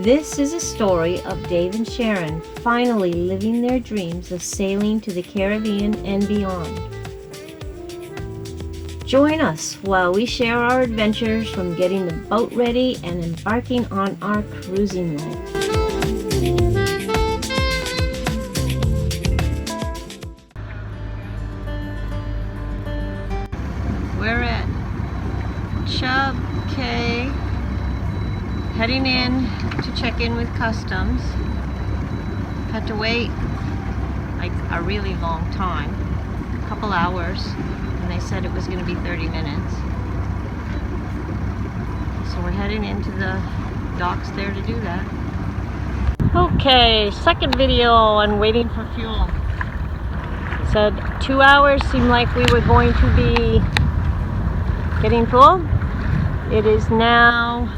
This is a story of Dave and Sharon finally living their dreams of sailing to the Caribbean and beyond. Join us while we share our adventures from getting the boat ready and embarking on our cruising life. We're at Chub Cay, heading in to check in with customs. Had to wait like a really long time, a couple hours, and they said it was going to be 30 minutes. So we're heading into the docks there to do that. Okay, second video on waiting for fuel. It said 2 hours seemed like we were going to be getting full. It is now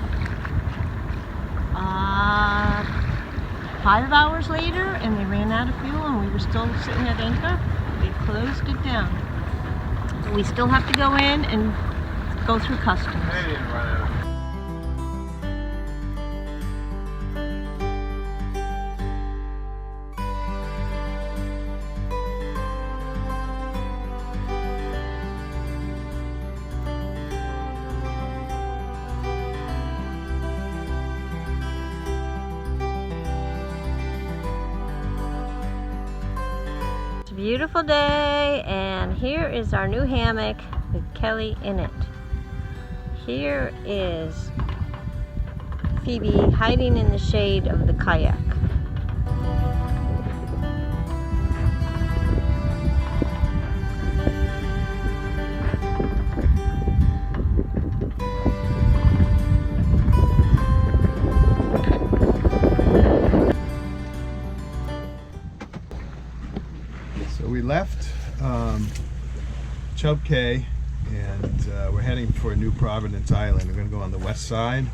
5 hours later, and they ran out of fuel, and we were still sitting at anchor. They closed it down. So we still have to go in and go through customs. They didn't run out. Beautiful day, and here is our new hammock with Kelly in it. Here is Phoebe hiding in the shade of the kayak. We left Chub Cay, and we're heading for New Providence Island. We're going to go on the west side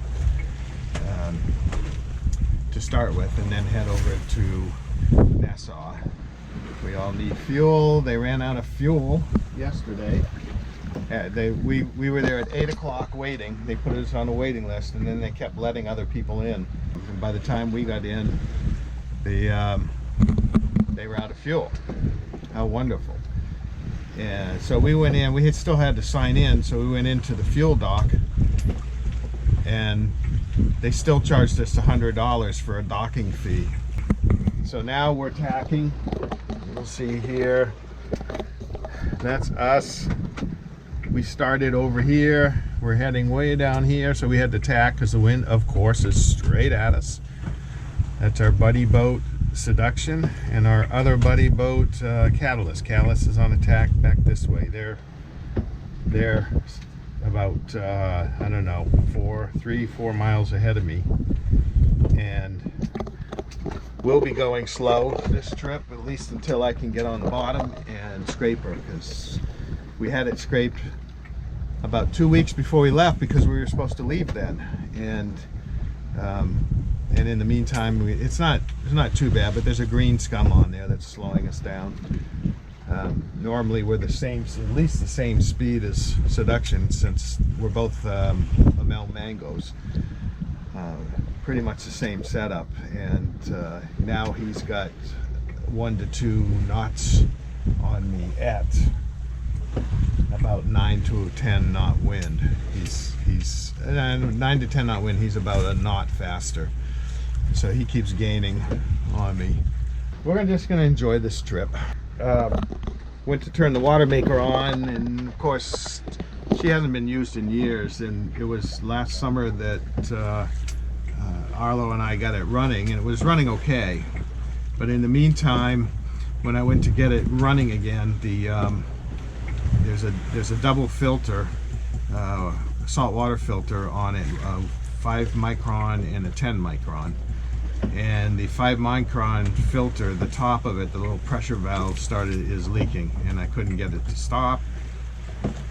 to start with, and then head over to Nassau. We all need fuel. They ran out of fuel yesterday. We were there at 8 o'clock waiting. They put us on a waiting list, and then they kept letting other people in. And by the time we got in, they were out of fuel. How wonderful. And so we went in, we still had to sign in, so we went into the fuel dock, and they still charged us $100 for a docking fee. So now we're tacking. You'll see here, that's us. We started over here, we're heading way down here, so we had to tack because the wind, of course, is straight at us. That's our buddy boat, Seduction, and our other buddy boat, Catalyst. Catalyst is on attack back this way. They're about I don't know, 3-4 miles ahead of me, and we'll be going slow this trip, at least until I can get on the bottom and scrape her, because we had it scraped about 2 weeks before we left because we were supposed to leave then, and in the meantime, it's not too bad, but there's a green scum on there that's slowing us down. Normally we're at least the same speed as Seduction, since we're both Amel Mangoes. Pretty much the same setup, and now he's got 1 to 2 knots on me at about 9 to 10 knot wind. He's 9 to 10 knot wind. He's about a knot faster. So he keeps gaining on me. We're just going to enjoy this trip. Went to turn the water maker on, and of course she hasn't been used in years, and it was last summer that Arlo and I got it running, and it was running okay. But in the meantime, when I went to get it running again, there's a double filter, salt water filter on it, 5 micron and a 10 micron. And the 5 micron filter, the top of it, the little pressure valve is leaking, and I couldn't get it to stop.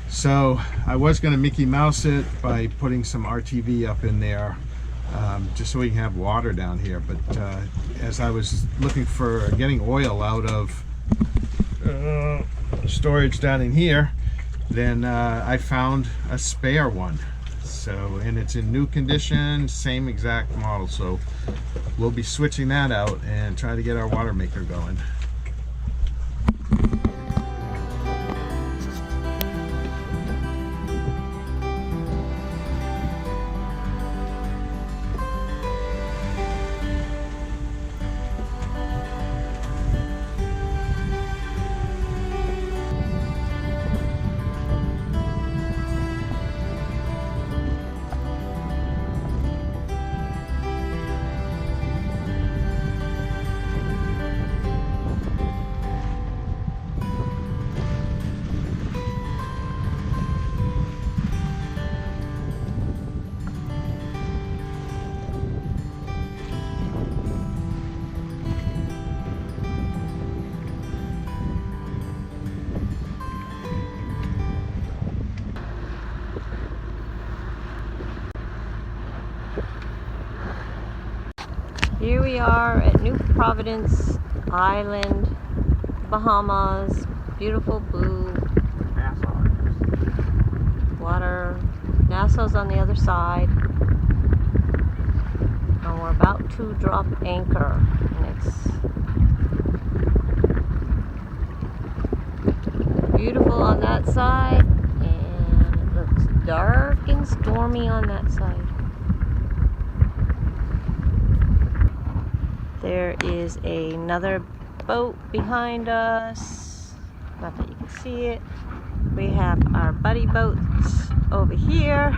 So I was going to Mickey Mouse it by putting some RTV up in there, just so we can have water down here. But as I was looking for getting oil out of storage down in here, then I found a spare one. So, and it's in new condition, same exact model. So we'll be switching that out and try to get our water maker going. Here we are at New Providence Island, Bahamas. Beautiful blue water. Nassau's on the other side. And we're about to drop anchor. And it's beautiful on that side. And it looks dark and stormy on that side. There is another boat behind us. Not that you can see it. We have our buddy boats over here.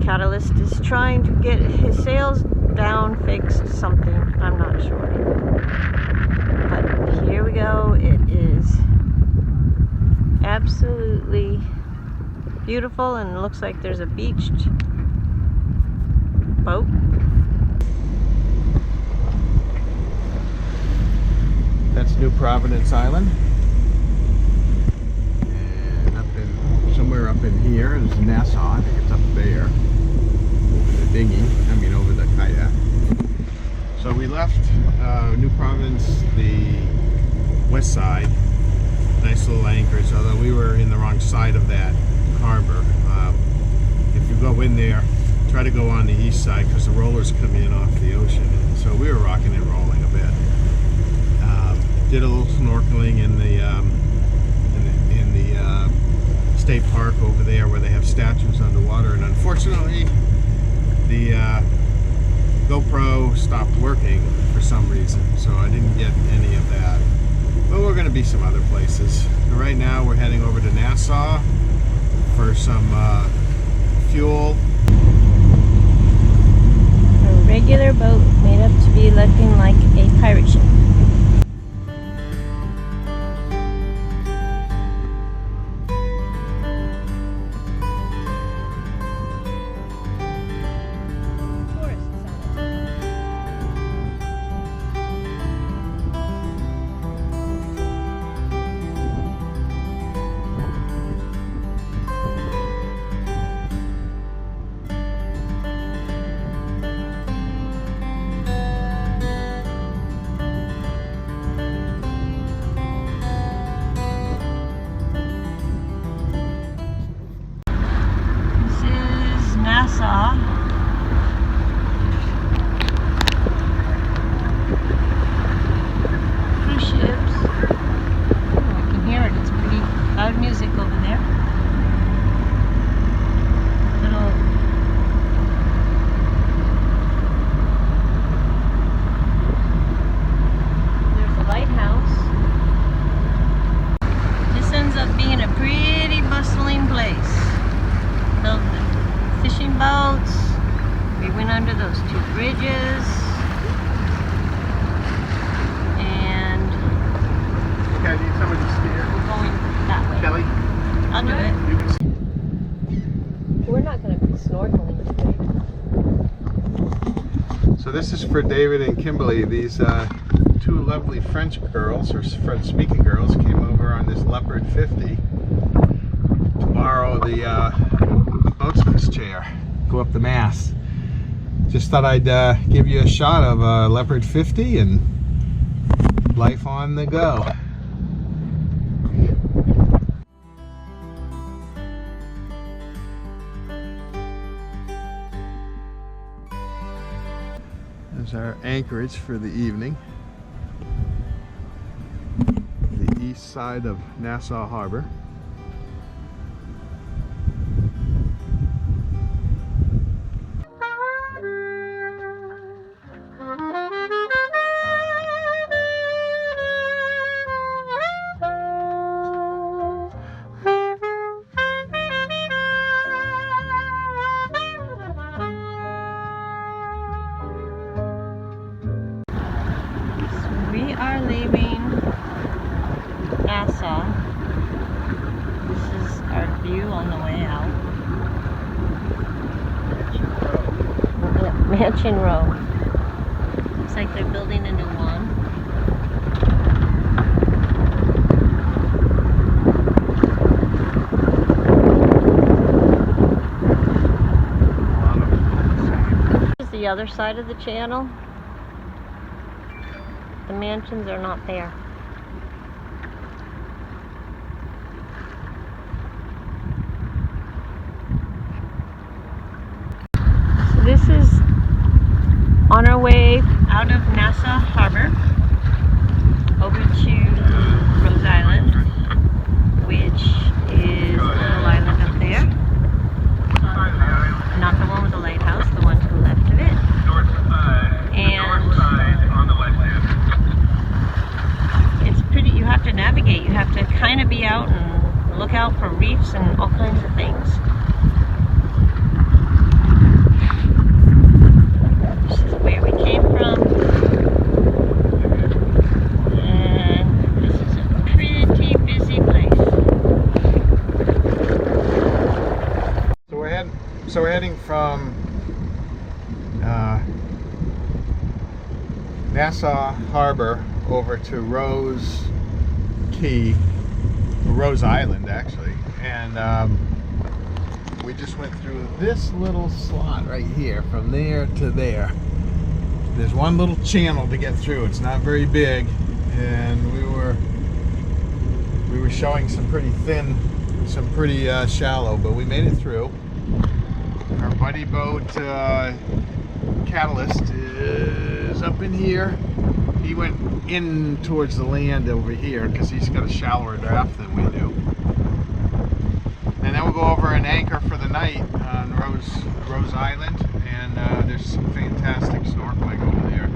Catalyst is trying to get his sails down, fixed something. I'm not sure. But here we go. It is absolutely beautiful and it looks like there's a beached boat. That's New Providence Island. And somewhere up in here is Nassau. I think it's up there. Over the dinghy. Over the kayak. So we left New Providence, the west side. Nice little anchorage, although we were in the wrong side of that harbor. If you go in there, try to go on the east side because the rollers come in off the ocean. So we were rocking and rolling a bit. Did a little snorkeling in the state park over there where they have statues underwater, and unfortunately the GoPro stopped working for some reason, so I didn't get any of that. But we're going to be some other places. And right now we're heading over to Nassau for some fuel. A regular boat made up to be looking like a pirate ship. Nassau. Cruise ships. Oh, I can hear it. It's pretty loud music over there. There's a lighthouse. This ends up being a pretty bustling place. Filled with fishing boats. We went under those two bridges. And Okay, I need someone to steer. we're going that way. Kelly? I'll do it. We're not going to be snorkeling today. So this is for David and Kimberly. These two lovely French girls, or French-speaking girls, came over on this Leopard 50 to borrow the boatsman's chair, go up the mast. Just thought I'd give you a shot of a Leopard 50 and life on the go. There's our anchorage for the evening. The east side of Nassau Harbor. We are leaving Nassau. This is our view on the way out. Mansion Row. Looks like they're building a new one. This is the other side of the channel. The mansions are not there. So this is on our way out of Nassau Harbor over to Rose Island, which is a little island up there. Not the one with the lighthouse, the one to the left of it. And it's pretty, you have to navigate, you have to kind of be out and look out for reefs and all kinds of things. This is where we came from. And this is a pretty busy place. So we're heading from Nassau Harbor over to Rose Island actually, and we just went through this little slot right here from there to there. There's one little channel to get through. It's not very big, and we were showing some pretty thin, some pretty shallow, but we made it through. Our buddy boat Catalyst is up in here. He went in towards the land over here because he's got a shallower draft than we do. And then we'll go over and anchor for the night on Rose Island, and there's some fantastic snorkeling over there.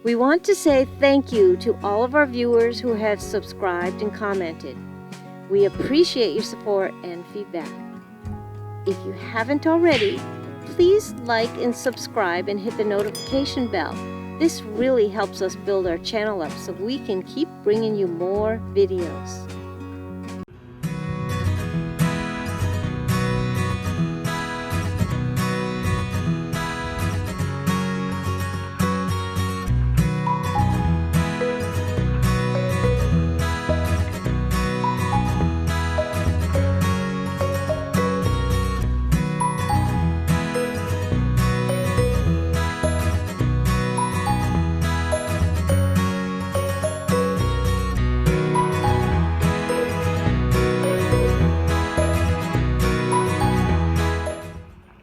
We want to say thank you to all of our viewers who have subscribed and commented. We appreciate your support and feedback. If you haven't already, please like and subscribe and hit the notification bell. This really helps us build our channel up so we can keep bringing you more videos.